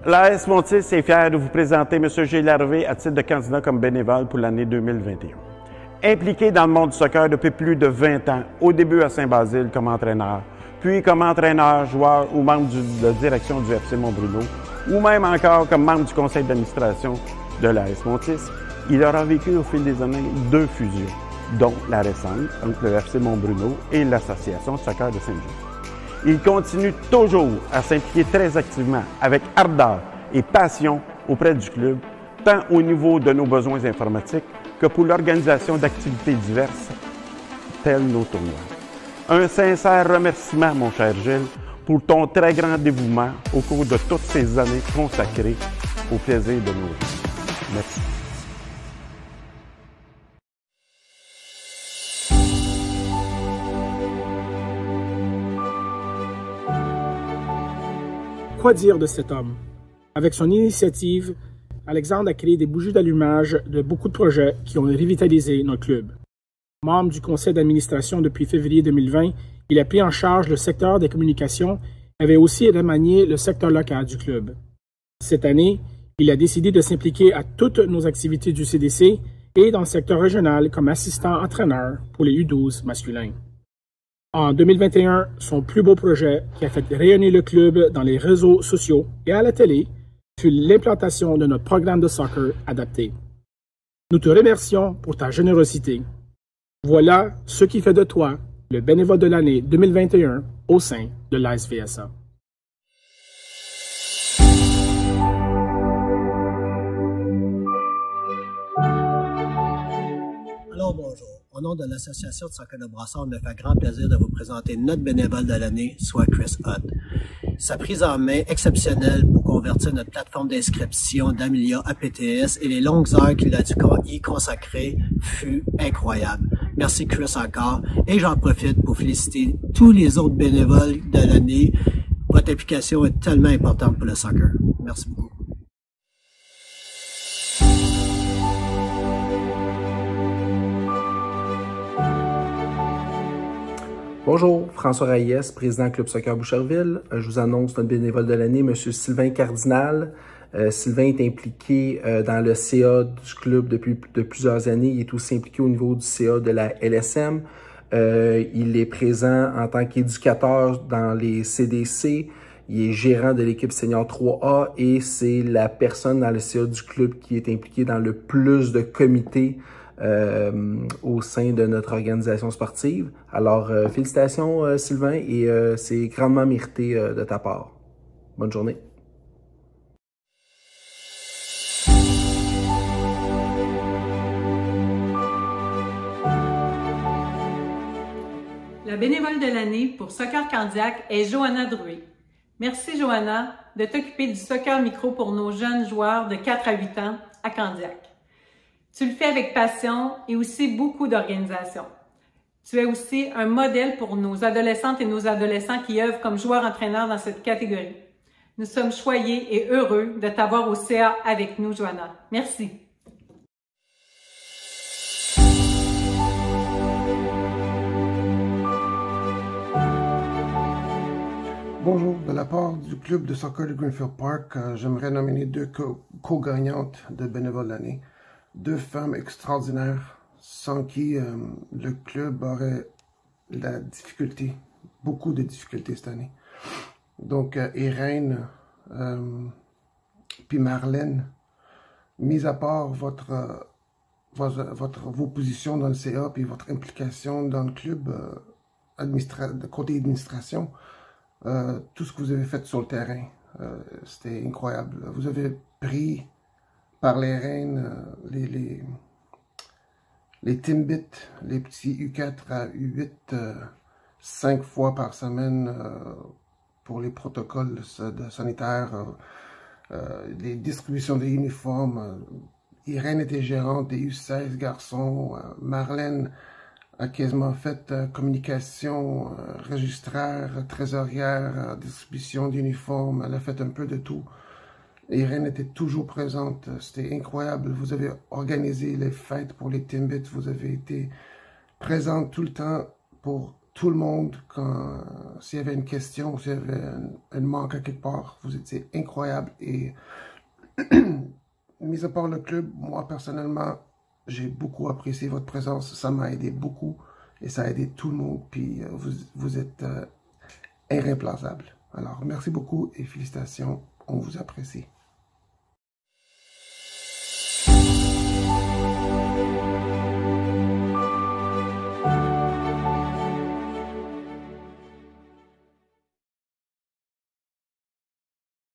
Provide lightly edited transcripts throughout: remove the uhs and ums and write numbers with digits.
L'AS Montis est fier de vous présenter M. Gilles Larvé à titre de candidat comme bénévole pour l'année 2021. Impliqué dans le monde du soccer depuis plus de 20 ans, au début à Saint-Basile comme entraîneur, puis comme entraîneur, joueur ou membre de direction du FC Montbruno, ou même encore comme membre du conseil d'administration de l'AS Montis, il aura vécu au fil des années 2 fusions, dont la récente entre le FC Montbruno et l'Association de soccer de Saint-Just. Il continue toujours à s'impliquer très activement, avec ardeur et passion auprès du club, tant au niveau de nos besoins informatiques que pour l'organisation d'activités diverses, telles nos tournois. Un sincère remerciement, mon cher Gilles, pour ton très grand dévouement au cours de toutes ces années consacrées au plaisir de nos vies. Merci. Quoi dire de cet homme? Avec son initiative, Alexandre a créé des bougies d'allumage de beaucoup de projets qui ont revitalisé notre club. Membre du conseil d'administration depuis février 2020, il a pris en charge le secteur des communications et avait aussi remanié le secteur local du club. Cette année, il a décidé de s'impliquer à toutes nos activités du CDC et dans le secteur régional comme assistant entraîneur pour les U12 masculins. En 2021, son plus beau projet qui a fait rayonner le club dans les réseaux sociaux et à la télé fut l'implantation de notre programme de soccer adapté. Nous te remercions pour ta générosité. Voilà ce qui fait de toi le bénévole de l'année 2021 au sein de l'ASVSA. Alors bonjour. Au nom de l'Association de soccer de Brassard, on me fait grand plaisir de vous présenter notre bénévole de l'année, soit Chris Hutt. Sa prise en main exceptionnelle pour convertir notre plateforme d'inscription d'Amelia à PTS et les longues heures qu'il a dû y consacrer fut incroyable. Merci Chris encore et j'en profite pour féliciter tous les autres bénévoles de l'année. Votre implication est tellement importante pour le soccer. Merci beaucoup. Bonjour, François Reyes, président Club Soccer Boucherville. Je vous annonce notre bénévole de l'année, M. Sylvain Cardinal. Sylvain est impliqué dans le CA du club depuis plusieurs années. Il est aussi impliqué au niveau du CA de la LSM. Il est présent en tant qu'éducateur dans les CDC. Il est gérant de l'équipe senior 3A et c'est la personne dans le CA du club qui est impliquée dans le plus de comités au sein de notre organisation sportive. Alors, félicitations Sylvain et c'est grandement mérité de ta part. Bonne journée. La bénévole de l'année pour Soccer Candiac est Johanna Drouet. Merci Johanna de t'occuper du soccer micro pour nos jeunes joueurs de 4 à 8 ans à Candiac. Tu le fais avec passion et aussi beaucoup d'organisation. Tu es aussi un modèle pour nos adolescentes et nos adolescents qui œuvrent comme joueurs-entraîneurs dans cette catégorie. Nous sommes choyés et heureux de t'avoir au CA avec nous, Johanna. Merci. Bonjour, de la part du club de soccer de Greenfield Park, j'aimerais nominer 2 co-gagnantes de bénévoles de l'année. 2 femmes extraordinaires sans qui le club aurait la difficulté, beaucoup de difficultés cette année. Donc, Irène puis Marlène, mis à part vos positions dans le CA puis votre implication dans le club de côté administration, tout ce que vous avez fait sur le terrain, c'était incroyable. Vous avez pris par les reines les Timbits, les petits U4 à U8, 5 fois par semaine pour les protocoles sanitaires, les distributions des uniformes. Irène était gérante des U16 garçons. Marlène a quasiment fait communication, registraire, trésorière, distribution d'uniformes. Elle a fait un peu de tout. Irène était toujours présente, c'était incroyable. Vous avez organisé les fêtes pour les Timbits, vous avez été présente tout le temps pour tout le monde, s'il y avait une question, s'il y avait un manque à quelque part, vous étiez incroyable. Et mis à part le club, moi personnellement, j'ai beaucoup apprécié votre présence. Ça m'a aidé beaucoup et ça a aidé tout le monde. Puis vous êtes irremplaçable. Alors, merci beaucoup et félicitations. On vous apprécie.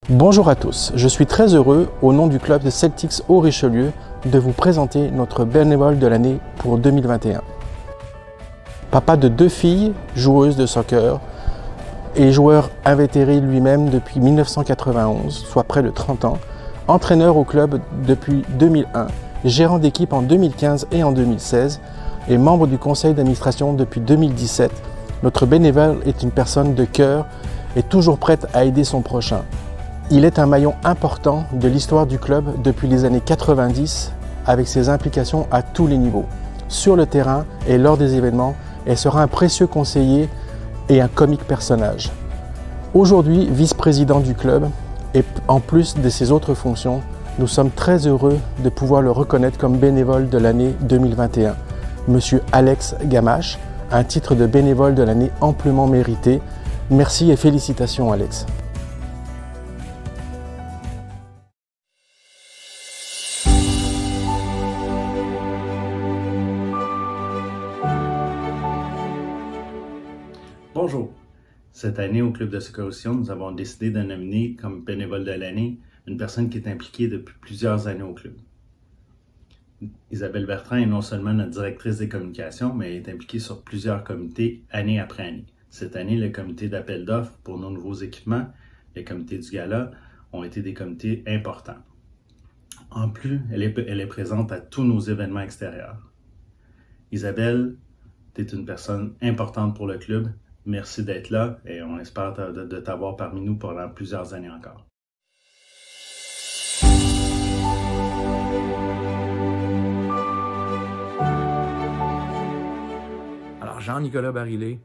Bonjour à tous, je suis très heureux, au nom du club de Celtics Haut-Richelieu, de vous présenter notre bénévole de l'année pour 2021. Papa de 2 filles, joueuses de soccer, et joueur invétéré lui-même depuis 1991, soit près de 30 ans, entraîneur au club depuis 2001, gérant d'équipe en 2015 et en 2016, et membre du conseil d'administration depuis 2017, notre bénévole est une personne de cœur et toujours prête à aider son prochain. Il est un maillon important de l'histoire du club depuis les années 90 avec ses implications à tous les niveaux, sur le terrain et lors des événements, et sera un précieux conseiller et un comique personnage. Aujourd'hui, vice-président du club et en plus de ses autres fonctions, nous sommes très heureux de pouvoir le reconnaître comme bénévole de l'année 2021. Monsieur Alex Gamache, un titre de bénévole de l'année amplement mérité. Merci et félicitations Alex. Bonjour. Cette année, au Club de Soccer Roussillon, nous avons décidé de nominer comme bénévole de l'année une personne qui est impliquée depuis plusieurs années au club. Isabelle Bertrand est non seulement notre directrice des communications, mais elle est impliquée sur plusieurs comités année après année. Cette année, le comité d'appel d'offres pour nos nouveaux équipements, le comité du gala, ont été des comités importants. En plus, elle est présente à tous nos événements extérieurs. Isabelle, tu es une personne importante pour le club. Merci d'être là et on espère de t'avoir parmi nous pendant plusieurs années encore. Alors, Jean-Nicolas Barillet,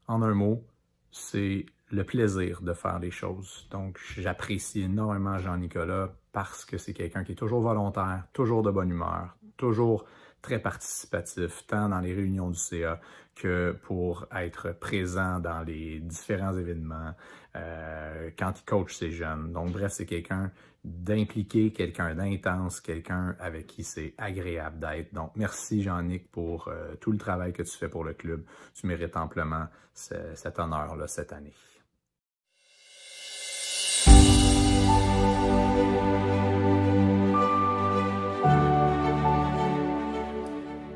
en un mot, c'est le plaisir de faire les choses. Donc, j'apprécie énormément Jean-Nicolas parce que c'est quelqu'un qui est toujours volontaire, toujours de bonne humeur, toujours très participatif, tant dans les réunions du CA que pour être présent dans les différents événements, quand il coach ses jeunes. Donc bref, c'est quelqu'un d'impliqué, quelqu'un d'intense, quelqu'un avec qui c'est agréable d'être. Donc merci Jean-Nic pour tout le travail que tu fais pour le club. Tu mérites amplement cet honneur-là cette année.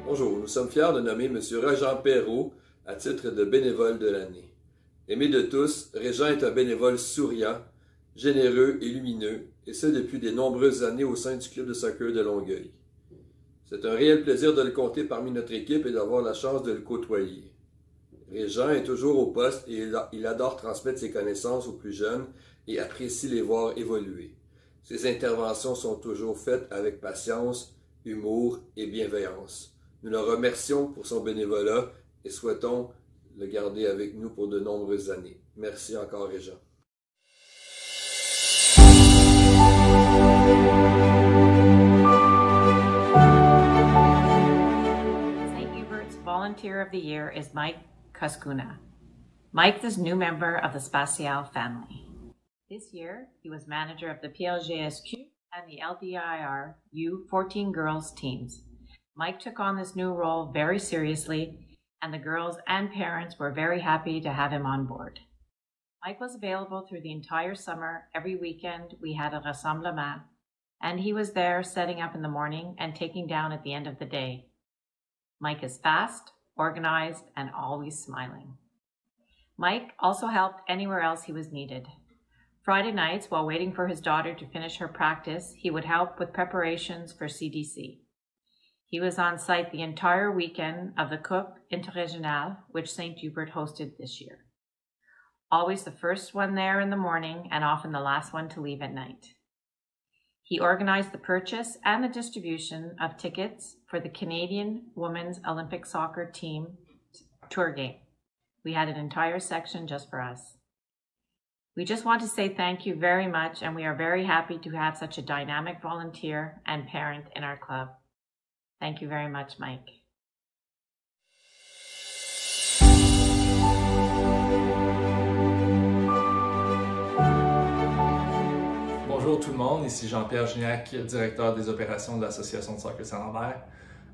Bonjour, nous sommes fiers de nommer M. Régent Perrault à titre de bénévole de l'année. Aimé de tous, Régent est un bénévole souriant, généreux et lumineux, et ce depuis de nombreuses années au sein du club de soccer de Longueuil. C'est un réel plaisir de le compter parmi notre équipe et d'avoir la chance de le côtoyer. Régent est toujours au poste et il adore transmettre ses connaissances aux plus jeunes et apprécie les voir évoluer. Ses interventions sont toujours faites avec patience, humour et bienveillance. Nous le remercions pour son bénévolat et souhaitons le garder avec nous pour de nombreuses années. Merci encore, Régent. St. Hubert's Volunteer of the Year is Mike Cuskuna. Mike is a new member of the Spatial family. This year, he was manager of the PLGSQ and the LDIR U14 girls teams. Mike took on this new role very seriously, and the girls and parents were very happy to have him on board. Mike was available through the entire summer. Every weekend we had a rassemblement, and he was there setting up in the morning and taking down at the end of the day. Mike is fast, organized, and always smiling. Mike also helped anywhere else he was needed. Friday nights, while waiting for his daughter to finish her practice, he would help with preparations for CDC. He was on site the entire weekend of the Coupe Interrégionale, which St. Hubert hosted this year. Always the first one there in the morning and often the last one to leave at night. He organized the purchase and the distribution of tickets for the Canadian Women's Olympic Soccer Team tour game. We had an entire section just for us. We just want to say thank you very much, and we are very happy to have such a dynamic volunteer and parent in our club. Thank you very much, Mike. Bonjour tout le monde, ici Jean-Pierre Gignac, directeur des opérations de l'Association de soccer Saint-Lambert.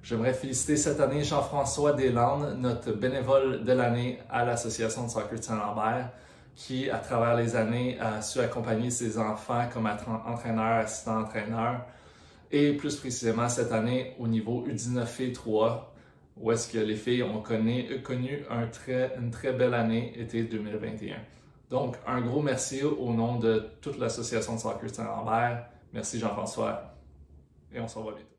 J'aimerais féliciter cette année Jean-François Deslandes, notre bénévole de l'année à l'Association de soccer de Saint-Lambert, qui, à travers les années, a su accompagner ses enfants comme entraîneur, assistant-entraîneur, et plus précisément cette année au niveau U19 et 3, où est-ce que les filles ont connu une très belle année été 2021. Donc, un gros merci au nom de toute l'Association de soccer de Saint-Lambert. Merci Jean-François, et on se revoit bientôt.